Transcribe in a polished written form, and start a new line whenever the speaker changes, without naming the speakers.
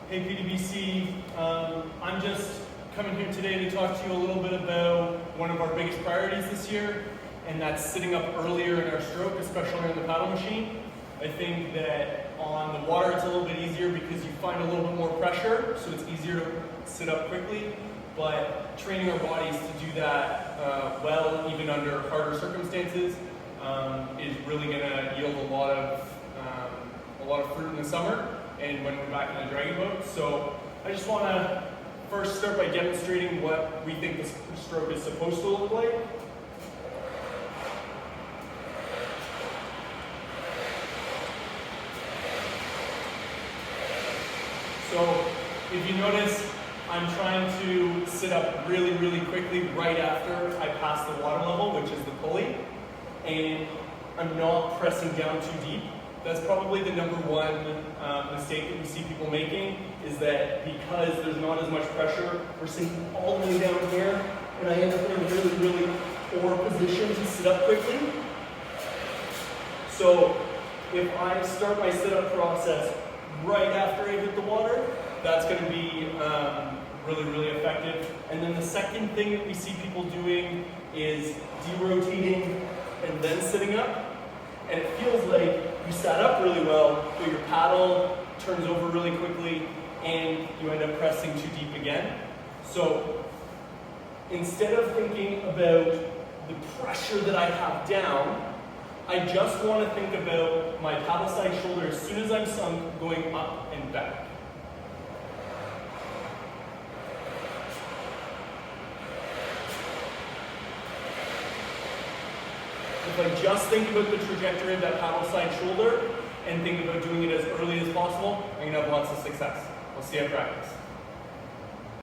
Hey PDBC, I'm just coming here today to talk to you a little bit about one of our biggest priorities this year, and that's sitting up earlier in our stroke, especially on the paddle machine. I think that on the water it's a little bit easier because you find a little bit more pressure, so it's easier to sit up quickly, but training our bodies to do that well, even under harder circumstances, is really going to yield a lot of fruit in the summer and when we're back in the dragon boat. So I just want to first start by demonstrating what we think the stroke is supposed to look like. So if you notice, I'm trying to sit up really, really quickly right after I pass the water level, which is the pulley, and I'm not pressing down too deep. That's probably the number one mistake that we see people making, is that because there's not as much pressure, we're sinking all the way down here, and I end up in a really, really poor position to sit up quickly. So if I start my sit-up process right after I hit the water, that's going to be really, really effective. And then the second thing that we see people doing is derotating and then sitting up. And it feels like you sat up really well, but your paddle turns over really quickly and you end up pressing too deep again. So instead of thinking about the pressure that I have down, I just want to think about my paddle side shoulder as soon as I'm sunk going up and back. If I just think about the trajectory of that paddle side shoulder and think about doing it as early as possible, I'm going to have lots of success. We'll see you at practice.